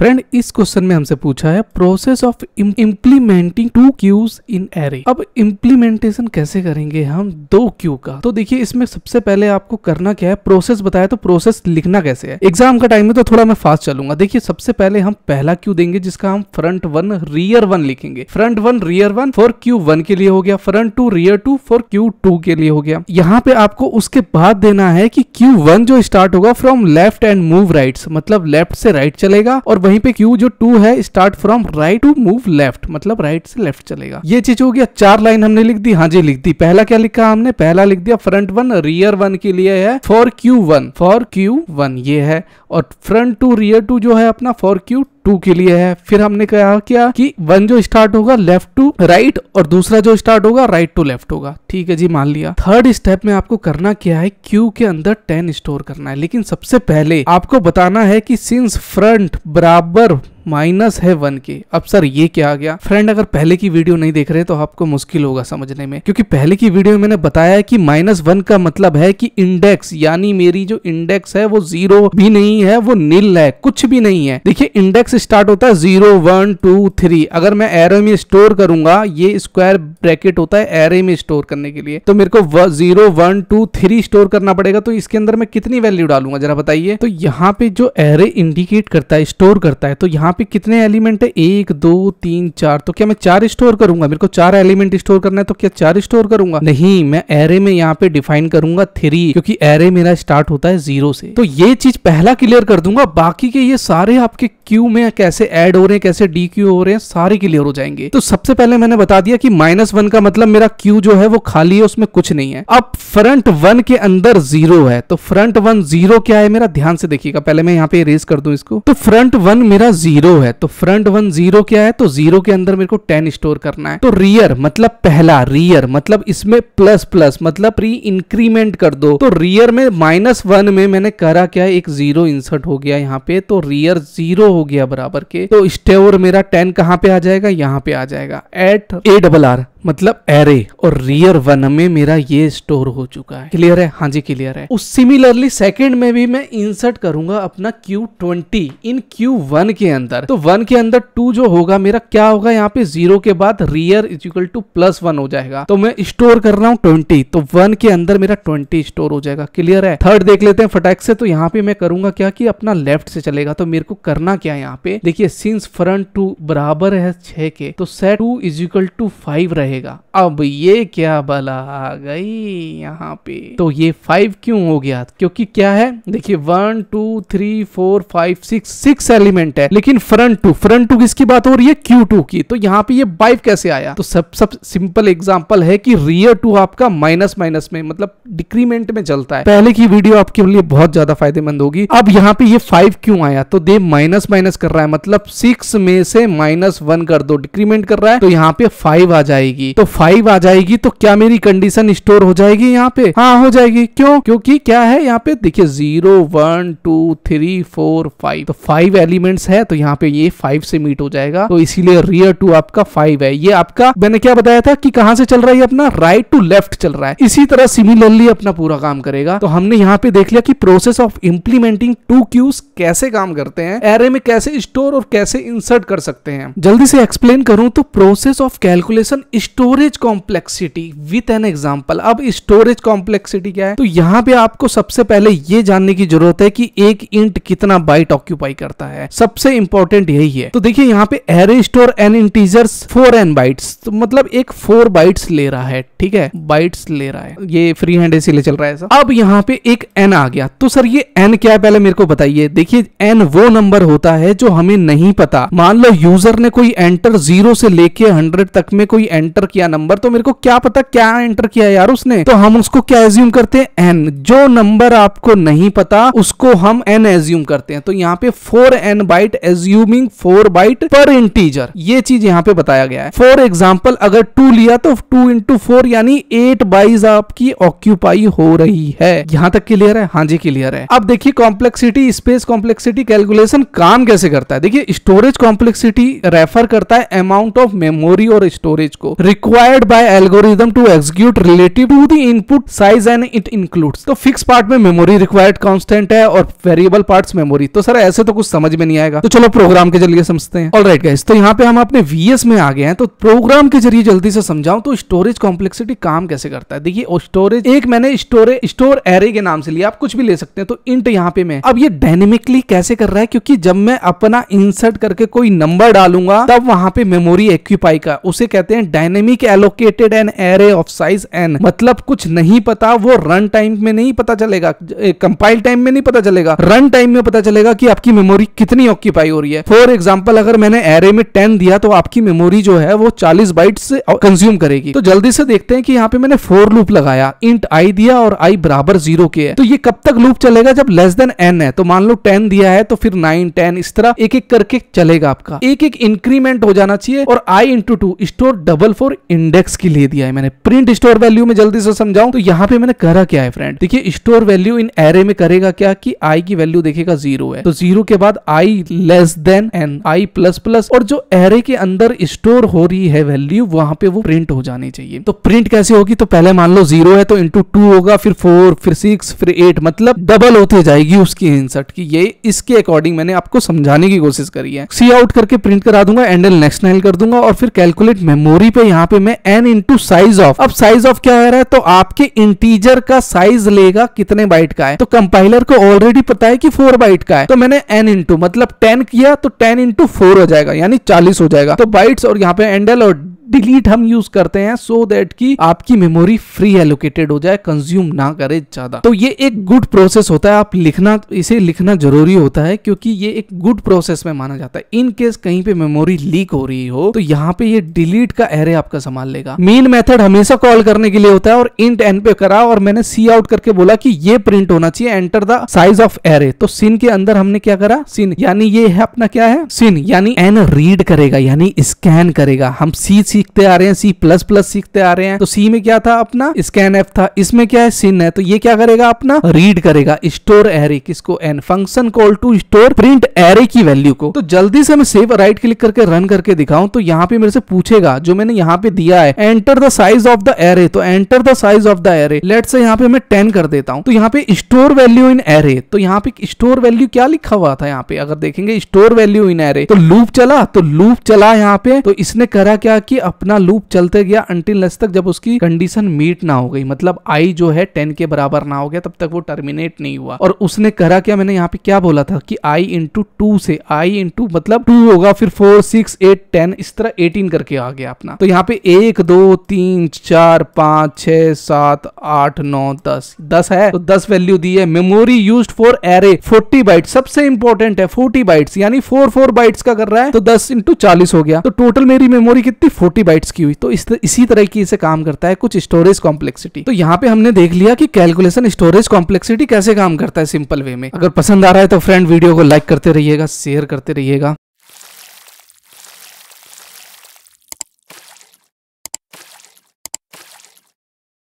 Friend इस question में हमसे पूछा है process of implementing 2 queues in array. अब इम्प्लीमेंटेशन कैसे करेंगे हम 2 क्यू का? तो देखिए इसमें सबसे पहले आपको करना क्या है, प्रोसेस बताया तो प्रोसेस लिखना कैसे है। एग्जाम का टाइम है तो थोड़ा मैं फास्ट चलूंगा। देखिए सबसे पहले हम पहला क्यू देंगे जिसका हम फ्रंट 1 रियर 1 लिखेंगे। फ्रंट 1 रियर 1 फॉर क्यू 1 के लिए हो गया, फ्रंट 2 रियर 2 फॉर क्यू 2 के लिए हो गया। यहाँ पे आपको उसके बाद देना है कि Q1 जो स्टार्ट होगा from left and move rights, मतलब लेफ्ट से राइट चलेगा, और वहीं पे Q जो 2 है start from right to move left, मतलब राइट से लेफ्ट चलेगा। ये चीज हो गया। 4 लाइन हमने लिख दी। हाँ जी लिख दी। पहला क्या लिखा हमने? पहला लिख दिया फ्रंट 1 रियर 1 के लिए है फॉर Q1 ये है, और फ्रंट 2 रियर 2 जो है अपना फॉर Q2 के लिए है। फिर हमने कहा क्या कि 1 जो स्टार्ट होगा लेफ्ट टू राइट और दूसरा जो स्टार्ट होगा राइट टू लेफ्ट होगा। ठीक है जी, मान लिया। थर्ड स्टेप में आपको करना क्या है, Q के अंदर 10 स्टोर करना है। लेकिन सबसे पहले आपको बताना है कि सिंस फ्रंट बराबर माइनस है 1 के। अब सर ये क्या आ गया? फ्रेंड अगर पहले की वीडियो नहीं देख रहे तो आपको मुश्किल होगा समझने में, क्योंकि पहले की वीडियो में मैंने बताया है कि -1 का मतलब है कि इंडेक्स, यानी मेरी जो इंडेक्स है वो 0 भी नहीं है, वो नील है, कुछ भी नहीं है। देखिए इंडेक्स स्टार्ट होता है 0 1 2 3। अगर मैं एरे में स्टोर करूंगा, ये स्क्वायर ब्रैकेट होता है एरे में स्टोर करने के लिए, तो मेरे को 0 1 2 3 स्टोर करना पड़ेगा। तो इसके अंदर मैं कितनी वैल्यू डालूंगा जरा बताइए? तो यहाँ पे जो एरे इंडिकेट करता है, स्टोर करता है, तो यहाँ पे कितने एलिमेंट है? 1 2 3 4। तो क्या मैं 4 स्टोर करूंगा? मेरे को 4 एलिमेंट स्टोर करना है, तो क्या 4 स्टोर करूंगा? नहीं, मैं एरे में यहाँ पे डिफाइन करूंगा 3, क्योंकि एरे मेरा स्टार्ट होता है 0 से। तो ये चीज पहला क्लियर कर दूंगा। बाकी के ये सारे आपके क्यू में कैसे ऐड हो रहे हैं, कैसे डी क्यू हो रहे हैं, सारे क्लियर हो जाएंगे। तो सबसे पहले मैंने बता दिया कि -1 का मतलब मेरा क्यू जो है वो खाली है, उसमें कुछ नहीं है। अब फ्रंट 1 के अंदर 0 है, तो फ्रंट 1 0 क्या है मेरा? ध्यान से देखिएगा। पहले मैं यहाँ पे इरेज कर दूं इसको। तो फ्रंट 1 मेरा 0 है, तो फ्रंट 1 0 क्या है? तो 0 के अंदर मेरे को 10 स्टोर करना है। तो रियर मतलब पहला, रियर मतलब इसमें प्लस प्लस मतलब री इंक्रीमेंट कर दो। तो रियर में -1 में मैंने करा क्या है, एक 0 इंसर्ट हो गया यहाँ पे, तो रियर 0 हो गया बराबर के। तो स्टोर मेरा 10 कहाँ पे आ जाएगा? यहाँ पे आ जाएगा एट ARR मतलब एरे, और रियर 1 में मेरा ये स्टोर हो चुका है। क्लियर है? हाँ जी क्लियर है। उस सिमिलरली सेकंड में भी मैं इंसर्ट करूंगा अपना Q20 इन Q1 के अंदर। तो 1 के अंदर 2 जो होगा मेरा क्या होगा? यहाँ पे 0 के बाद रियर इक्वल टू +1 हो जाएगा। तो मैं स्टोर कर रहा हूँ 20, तो 1 के अंदर मेरा 20 स्टोर हो जाएगा। क्लियर है? थर्ड देख लेते हैं फटाक से। तो यहाँ पे मैं करूंगा क्या कि अपना लेफ्ट से चलेगा। तो मेरे को करना क्या है यहाँ पे? देखिए सिंस फ्रंट 2 बराबर है 6 के, तो सेट 2 = 5 रहेगा। अब ये क्या बला आ गई यहाँ पे? तो ये 5 क्यों हो गया? क्योंकि क्या है, देखिए 1 2 3 4 5 6 एलिमेंट है, लेकिन फ्रंट 2 किसकी बात हो रही है? Q2 की। तो यहाँ पे ये 5 कैसे आया? तो सब सिंपल एग्जांपल है कि रियर 2 आपका माइनस में मतलब डिक्रीमेंट में चलता है। पहले की वीडियो आपके लिए बहुत ज्यादा फायदेमंद होगी। अब यहाँ पे ये 5 क्यों आया? तो दे माइनस कर रहा है, मतलब 6 में से -1 कर दो, डिक्रीमेंट कर रहा है, तो यहाँ पे 5 आ जाएगी। तो 5 आ जाएगी तो क्या मेरी कंडीशन स्टोर हो जाएगी यहाँ पे? हाँ हो जाएगी। क्यों? क्योंकि क्या है यहाँ पे? देखिए 0 1 2 3 4 5, तो 5 एलिमेंट्स है, तो यहाँ पे ये 5 से मीट हो जाएगा। तो इसीलिए रियर 2 आपका 5 है। ये आपका मैंने क्या बताया था कि कहां से चल रहा है? अपना राइट टू लेफ्ट चल रहा है। इसी तरह सिमिलरली अपना पूरा काम करेगा। तो हमने यहाँ पे देख लिया कि प्रोसेस ऑफ इंप्लीमेंटिंग 2 क्यूज कैसे काम करते हैं, एरे में कैसे स्टोर और कैसे इंसर्ट कर सकते हैं। जल्दी से एक्सप्लेन करूं तो process of calculation storage complexity with an example. अब स्टोरेज कॉम्प्लेक्सिटी क्या है? तो यहाँ पे आपको सबसे पहले ये जानने की जरूरत है कि एक इंट कितना बाइट ऑक्यूपाई करता है। सबसे इंपॉर्टेंट यही है। तो देखिए यहाँ पे array store n integers 4n bytes, तो मतलब एक 4 बाइट्स ले रहा है। ठीक है, बाइट्स ले रहा है, ये फ्री हैंड इसीलिए चल रहा है ऐसा। अब यहाँ पे एक n आ गया, तो सर ये n क्या है पहले मेरे को बताइए। देखिए n वो नंबर होता है जो हमें नहीं पता। मान लो यूजर ने कोई एंटर 0 से लेके 100 तक में कोई एंटर किया नंबर, तो मेरे को क्या पता क्या एंटर किया यार उसने, तो हम उसको क्या एज्यूम करते हैं? n। जो नंबर आपको नहीं पता उसको हम n एज्यूम करते हैं। तो यहाँ पे 4n बाइट एज्यूमिंग 4 बाइट पर इंटीजर, ये चीज यहाँ पे बताया गया है। फॉर एग्जाम्पल अगर 2 लिया तो 2 × 4 यानी 8 बाइट्स आपकी ऑक्यूपाई हो रही है। यहाँ तक क्लियर है? हाँ जी क्लियर है। अब देखिए कॉम्प्लेक्सिटी स्पेस कॉम्प्लेक्सिटी कैलकुलेशन काम कैसे करता है। देखिए स्टोरेज कॉम्प्लेक्सिटी रेफर करता है अमाउंट ऑफ मेमोरी और स्टोरेज को। Required by algorithm to execute relative to the input size and it includes. तो फिक्स पार्ट में मेमोरी रिक्वायर्ड कांस्टेंट है और वेरिएबल पार्ट्स मेमोरी। तो सर ऐसे तो कुछ समझ में नहीं आएगा, तो चलो प्रोग्राम के जरिए समझते हैं। ऑलराइट गाइस, तो यहाँ पे हम अपने VS में आ गए हैं, तो प्रोग्राम के जरिए जल्दी से समझाऊं तो स्टोरेज कॉम्प्लेक्सिटी काम कैसे करता है। देखिए स्टोरेज एक मैंने स्टोर एरे के नाम से लिया, आप कुछ भी ले सकते हैं। तो इंट यहाँ पे मैं अब ये डायनेमिकली कैसे कर रहा है, क्योंकि जब मैं अपना इंसर्ट करके कोई नंबर डालूंगा तब वहां पे मेमोरी एक्यूपाई का, उसे कहते हैं dynamic allocated an array of size n। मतलब कुछ नहीं पता, वो रन टाइम में नहीं पता चलेगा, कंपाइल टाइम में नहीं पता चलेगा, रन टाइम में पता चलेगा कि आपकी मेमोरी कितनी ऑक्यूपाई हो रही है। फॉर एग्जांपल अगर मैंने एरे में 10 दिया तो आपकी मेमोरी जो है वो 40 बाइट्स कंज्यूम करेगी। तो जल्दी से देखते हैं कि यहाँ पे मैंने फॉर लूप लगाया, इंट i दिया और i बराबर 0 के है। तो ये कब तक लूप चलेगा, जब लेस देन n है। तो मान लो 10 दिया है तो फिर 9 10 इस तरह एक एक करके चलेगा, आपका एक एक इंक्रीमेंट हो जाना चाहिए। और i into 2 store double for index के लिए दिया है मैंने। प्रिंट स्टोर वैल्यू में जल्दी से समझाऊं तो यहाँ पे मैंने करा क्या है फ्रेंड, देखिए स्टोर वैल्यू इन एरे में करेगा क्या कि i की वैल्यू देखेगा 0 है, तो 0 के बाद i less than n, i plus plus, और जो एरे के अंदर स्टोर हो रही है वैल्यू वहां पे वो प्रिंट हो जानी चाहिए। तो प्रिंट कैसे होगी, तो पहले मान लो 0 है तो इंटू 2 होगा, फिर 4 फिर 6 फिर 8, मतलब डबल होते जाएगी उसकी इंसर्ट की। ये इसके अकॉर्डिंग मैंने आपको समझाने की कोशिश करी है। सी आउट करके प्रिंट करा दूंगा, एंडल नेक्स्ट नाइल कर दूंगा और फिर कैलकुलेट मेमोरी पे यहाँ पे मैं n इंटू साइज ऑफ। अब साइज ऑफ क्या आ रहा है, तो आपके इंटीजर का साइज लेगा कितने बाइट का है। तो कंपाइलर को ऑलरेडी पता है कि 4 बाइट का है, तो मैंने n इंटू मतलब 10 किया तो 10 इंटू 4 हो जाएगा, यानी 40 हो जाएगा। तो बाइट्स और यहाँ पे एंडल और डिलीट हम यूज करते हैं सो दैट कि आपकी मेमोरी फ्री एलोकेटेड हो जाए, कंज्यूम ना करे ज्यादा। तो ये एक गुड प्रोसेस होता है, आप लिखना, इसे लिखना जरूरी होता है क्योंकि ये एक गुड प्रोसेस में माना जाता है। इन केस कहीं पे मेमोरी लीक हो रही हो तो यहाँ पे ये डिलीट का एरे आपका संभाल लेगा। मेन मेथड हमेशा कॉल करने के लिए होता है और इंट n पे करा और मैंने सी आउट करके बोला कि ये प्रिंट होना चाहिए, enter the size of array. तो सिन के अंदर हमने क्या करा, सिन यानी ये है अपना क्या है, सिन यानी n रीड करेगा यानी स्कैन करेगा। हम सी सीखते आ रहे हैं, सी प्लस प्लस सीखते आ रहे हैं, तो सी में क्या था अपना स्कैन एफ था, इसमें क्या है सिन है, तो ये क्या करेगा अपना रीड करेगा स्टोर एरे, किसको n, function call to store print array की वैल्यू को। तो जल्दी से मैं सेव राइट क्लिक करके रन करके दिखाऊं तो यहाँ पे मेरे से पूछेगा जो मैंने यहाँ पे दिया है enter the size of the array, तो enter the size of the array, let say यहाँ पे मैं 10 कर देता हूं। तो यहाँ पे स्टोर वैल्यू इन एरे, तो यहाँ पे स्टोर वैल्यू क्या लिखा हुआ था, यहाँ पे अगर देखेंगे स्टोर वैल्यू इन एरे, तो लूप चला, तो लूप चला यहाँ पे, तो इसने करा क्या कि अपना लूप चलते गया अंटिल लेस तक जब उसकी कंडीशन मीट ना हो गई, मतलब i जो है 10 के बराबर ना हो गया तब तक वो टर्मिनेट नहीं हुआ। और उसने करा क्या, मैंने यहाँ पे क्या बोला था कि i इंटू 2 से, i इंटू मतलब 2 होगा, फिर 4 6 8 10 इस तरह 18 करके आ गया अपना। तो यहाँ पे 1 2 3 4 5 6 7 8 9 10 है, तो 10 वैल्यू दी है। Memory used for array 40 byte, सबसे इंपॉर्टेंट है 40 बाइट्स, यानी 4 बाइट्स का कर रहा है, तो 10 इंटू 40 हो गया, तो टोटल मेरी मेमोरी कितनी 40 बाइट्स की हुई। तो इसी तरह की से काम करता है कुछ स्टोरेज कॉम्प्लेक्सिटी। तो यहाँ पे हमने देख लिया कि कैलकुलेशन स्टोरेज कॉम्प्लेक्सिटी कैसे काम करता है सिंपल वे में। अगर पसंद आ रहा है तो फ्रेंड वीडियो को लाइक करते रहिएगा, शेयर करते रहिएगा।